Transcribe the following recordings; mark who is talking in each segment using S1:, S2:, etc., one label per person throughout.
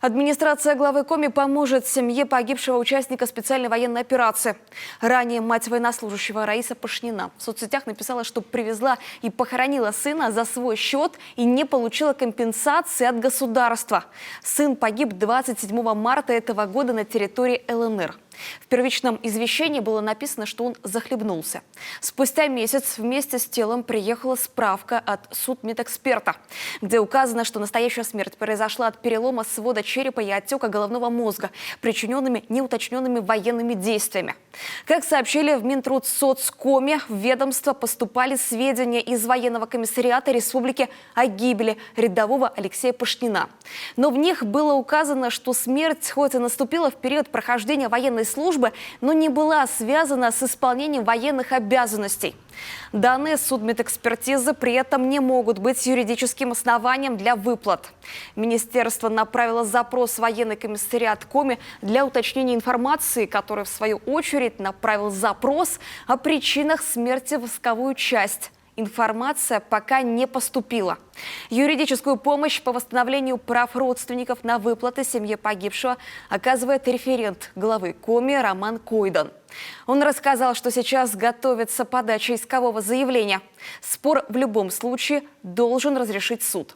S1: Администрация главы Коми поможет семье погибшего участника специальной военной операции. Ранее мать военнослужащего Раиса Пашнина в соцсетях написала, что привезла и похоронила сына за свой счет и не получила компенсации от государства. Сын погиб 27 марта этого года на территории ЛНР. В первичном извещении было написано, что он захлебнулся. Спустя месяц вместе с телом приехала справка от судмедэксперта, где указано, что настоящая смерть произошла от перелома свода черепа и отека головного мозга, причиненными неуточненными военными действиями. Как сообщили в Минтрудсоцкоме, в ведомство поступали сведения из военного комиссариата республики о гибели рядового Алексея Пашнина. Но в них было указано, что смерть хоть и наступила в период прохождения военной службы, но не была связана с исполнением военных обязанностей. Данные судмедэкспертизы при этом не могут быть юридическим основанием для выплат. Министерство направило запрос в военный комиссариат Коми для уточнения информации, который в свою очередь направил запрос о причинах смерти в войсковую часть. Информация пока не поступила. Юридическую помощь по восстановлению прав родственников на выплаты семье погибшего оказывает референт главы Коми Роман Койдан. Он рассказал, что сейчас готовится подача искового заявления. Спор в любом случае должен разрешить суд.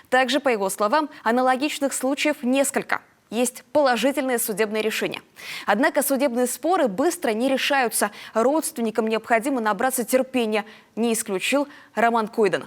S1: Также, по его словам, аналогичных случаев несколько. Есть положительные судебные решения. Однако судебные споры быстро не решаются. Родственникам необходимо набраться терпения, не исключил Роман Койдан.